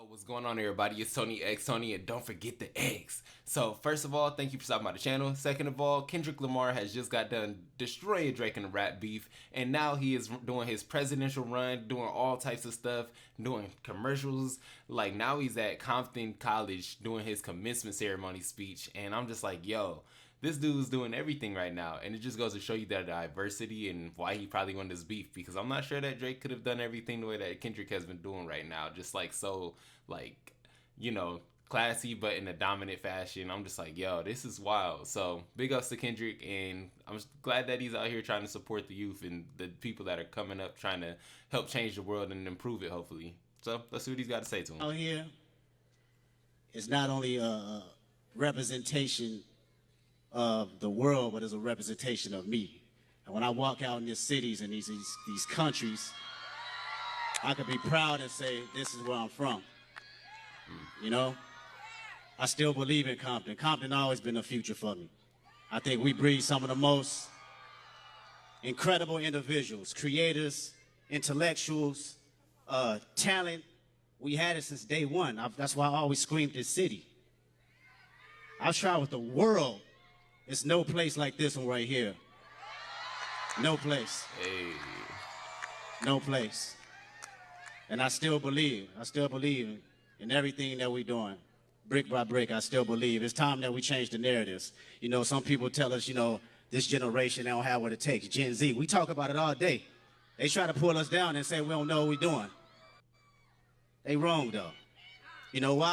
What's going on, everybody? It's TonyXTony, and don't forget the eggs. So, first of all, thank you for stopping by the channel. Second of all, Kendrick Lamar has just got done destroying Drake in the rap beef, and now he is doing his presidential run, doing all types of stuff, doing commercials. Like, now he's at Compton College doing his commencement ceremony speech, and I'm just like, yo, this dude's doing everything right now, and it just goes to show you that diversity and why he probably won this beef, because I'm not sure that Drake could have done everything the way that Kendrick has been doing right now, just like so, like, you know, classy but in a dominant fashion. I'm just like, yo, this is wild. So big ups to Kendrick, and I'm glad that he's out here trying to support the youth and the people that are coming up trying to help change the world and improve it, hopefully. So let's see what he's got to say to him. Out here is not only a representation of the world, but as a representation of me. And when I walk out in these cities and these countries, I can be proud and say, this is where I'm from. You know? I still believe in Compton. Compton always been a future for me. I think we breed some of the most incredible individuals, creators, intellectuals, talent. We had it since day one. That's why I always screamed this city. I've traveled the world. It's no place like this one right here. No place. Hey. No place. And I still believe in everything that we're doing. Brick by brick, I still believe. It's time that we change the narratives. You know, some people tell us, you know, this generation, they don't have what it takes. Gen Z, we talk about it all day. They try to pull us down and say we don't know what we're doing. They wrong, though. You know why?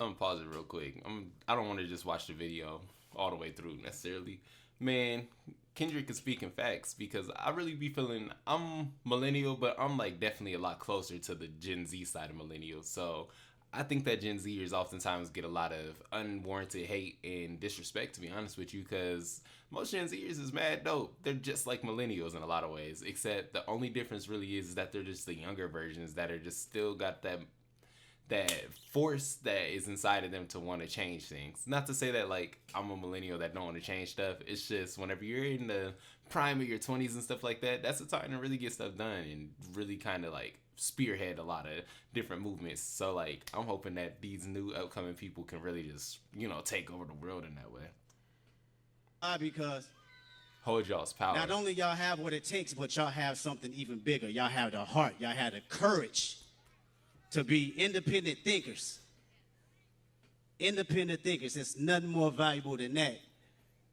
I'm gonna pause it real quick. I don't want to just watch the video all the way through necessarily. Man, Kendrick is speaking facts, because I really be feeling I'm millennial, but I'm like definitely a lot closer to the Gen Z side of millennials. So I think that Gen Zers oftentimes get a lot of unwarranted hate and disrespect, to be honest with you, because most Gen Zers is mad dope. They're just like millennials in a lot of ways, except the only difference really is that they're just the younger versions that are just still got that force that is inside of them to want to change things. Not to say that like I'm a millennial that don't want to change stuff. It's just whenever you're in the prime of your 20s and stuff like that, that's the time to really get stuff done and really kind of like spearhead a lot of different movements. So like I'm hoping that these new upcoming people can really just, you know, take over the world in that way. Because hold y'all's power. Not only y'all have what it takes, but y'all have something even bigger. Y'all have the heart. Y'all have the courage to be independent thinkers. Independent thinkers. There's nothing more valuable than that.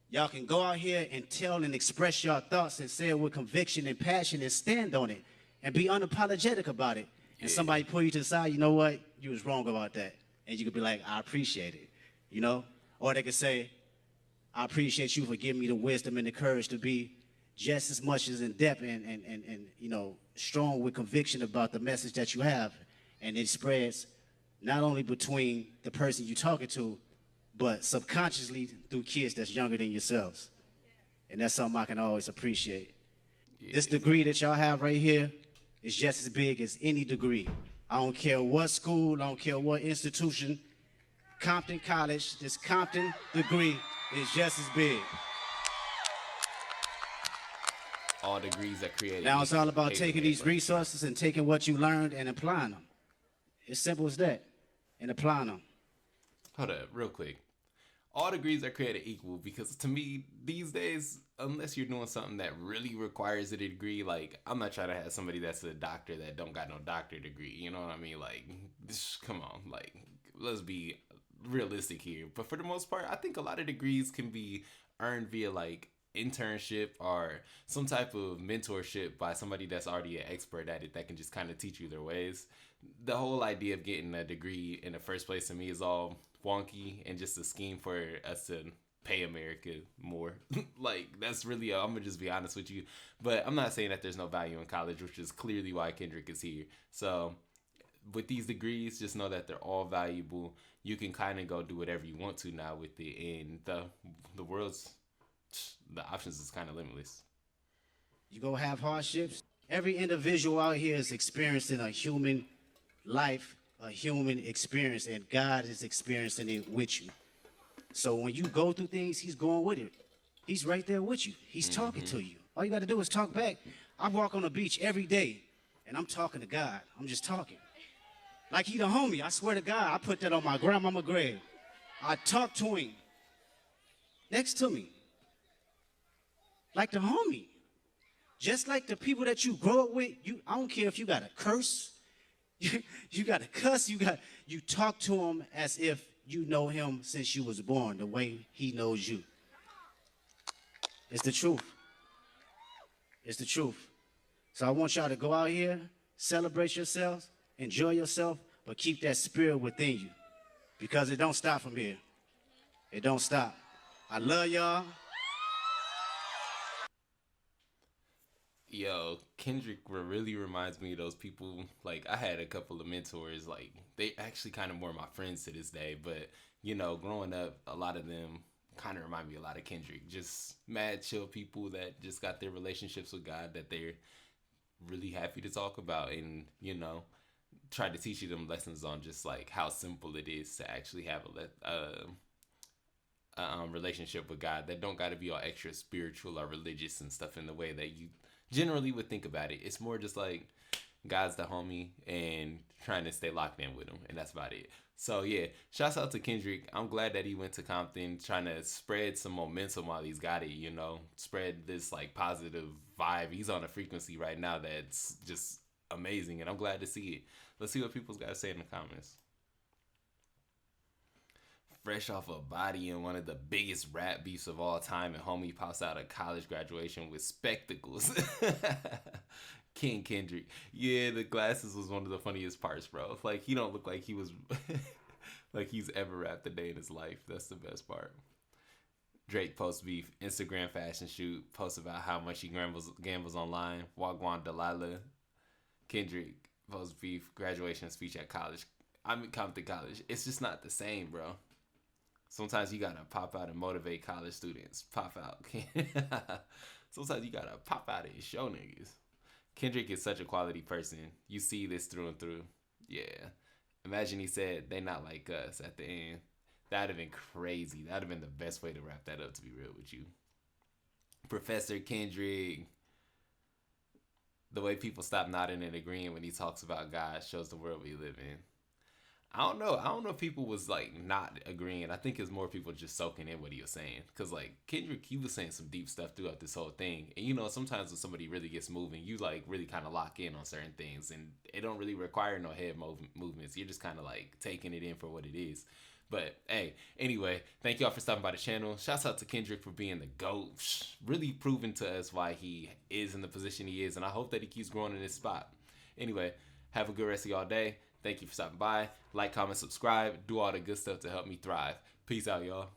Y'all can go out here and tell and express your thoughts and say it with conviction and passion and stand on it and be unapologetic about it. And somebody pull you to the side, you know what? You was wrong about that. And you could be like, I appreciate it, you know? Or they could say, I appreciate you for giving me the wisdom and the courage to be just as much as in depth and you know, strong with conviction about the message that you have. And it spreads not only between the person you're talking to, but subconsciously through kids that's younger than yourselves. And that's something I can always appreciate. Yeah. This degree that y'all have right here is just as big as any degree. I don't care what school, I don't care what institution. Compton College, this Compton degree is just as big. All degrees that create. Now it's all about taking these resources and taking what you learned and applying them. It's simple as that, and applying them. Hold up, real quick. All degrees are created equal, because to me, these days, unless you're doing something that really requires a degree, like, I'm not trying to have somebody that's a doctor that don't got no doctor degree, you know what I mean? Like, come on, like, let's be realistic here. But for the most part, I think a lot of degrees can be earned via, like, internship or some type of mentorship by somebody that's already an expert at it that can just kind of teach you their ways. The whole idea of getting a degree in the first place to me is all wonky and just a scheme for us to pay America more. Like, that's really, I'm gonna just be honest with you. But I'm not saying that there's no value in college, which is clearly why Kendrick is here. So with these degrees, just know that they're all valuable. You can kind of go do whatever you want to now with it, and the world's, the options is kind of limitless. You go have hardships. Every individual out here is experiencing a human life, a human experience, and God is experiencing it with you. So when you go through things, he's going with it. He's right there with you. He's talking to you. All you got to do is talk back. I walk on the beach every day, and I'm talking to God. I'm just talking. Like he the homie. I swear to God, I put that on my grandmama grave. I talk to him next to me like the homie. Just like the people that you grow up with, I don't care if you got to curse, you got to cuss, you talk to him as if you know him since you was born, the way he knows you. It's the truth. It's the truth. So I want y'all to go out here, celebrate yourselves, enjoy yourself, but keep that spirit within you. Because it don't stop from here. It don't stop. I love y'all. Yo, Kendrick really reminds me of those people. Like, I had a couple of mentors. Like, they actually kind of more my friends to this day. But, you know, growing up, a lot of them kind of remind me a lot of Kendrick. Just mad chill people that just got their relationships with God that they're really happy to talk about. And, you know, try to teach you them lessons on just, like, how simple it is to actually have a relationship with God that don't got to be all extra spiritual or religious and stuff in the way that you generally would think about it. It's more just like God's the homie and trying to stay locked in with him, and that's about it. So yeah, shouts out to Kendrick. I'm glad that he went to Compton trying to spread some momentum while he's got it, you know, spread this like positive vibe. He's on a frequency right now that's just amazing, and I'm glad to see it. Let's see what people's got to say in the comments. Fresh off a body in one of the biggest rap beefs of all time, and homie pops out of college graduation with spectacles. King Kendrick. Yeah, the glasses was one of the funniest parts, bro. Like, he don't look like he was like he's ever rapped a day in his life. That's the best part. Drake post beef, Instagram fashion shoot, post about how much he gambles online. Wagwan Delilah. Kendrick post beef, graduation speech at college. I'm at Compton College. It's just not the same, bro. Sometimes you gotta pop out and motivate college students. Pop out. Sometimes you gotta pop out and show niggas. Kendrick is such a quality person. You see this through and through. Yeah. Imagine he said, they not like us at the end. That'd have been crazy. That'd have been the best way to wrap that up, to be real with you. Professor Kendrick. The way people stop nodding and agreeing when he talks about God shows the world we live in. I don't know if people was like not agreeing. I think it's more people just soaking in what he was saying. Cause like Kendrick, he was saying some deep stuff throughout this whole thing. And you know, sometimes when somebody really gets moving, you like really kind of lock in on certain things, and it don't really require no head movements. You're just kind of like taking it in for what it is. But hey, anyway, thank y'all for stopping by the channel. Shouts out to Kendrick for being the GOAT. Really proving to us why he is in the position he is, and I hope that he keeps growing in this spot. Anyway, have a good rest of y'all day. Thank you for stopping by. Like, comment, subscribe. Do all the good stuff to help me thrive. Peace out, y'all.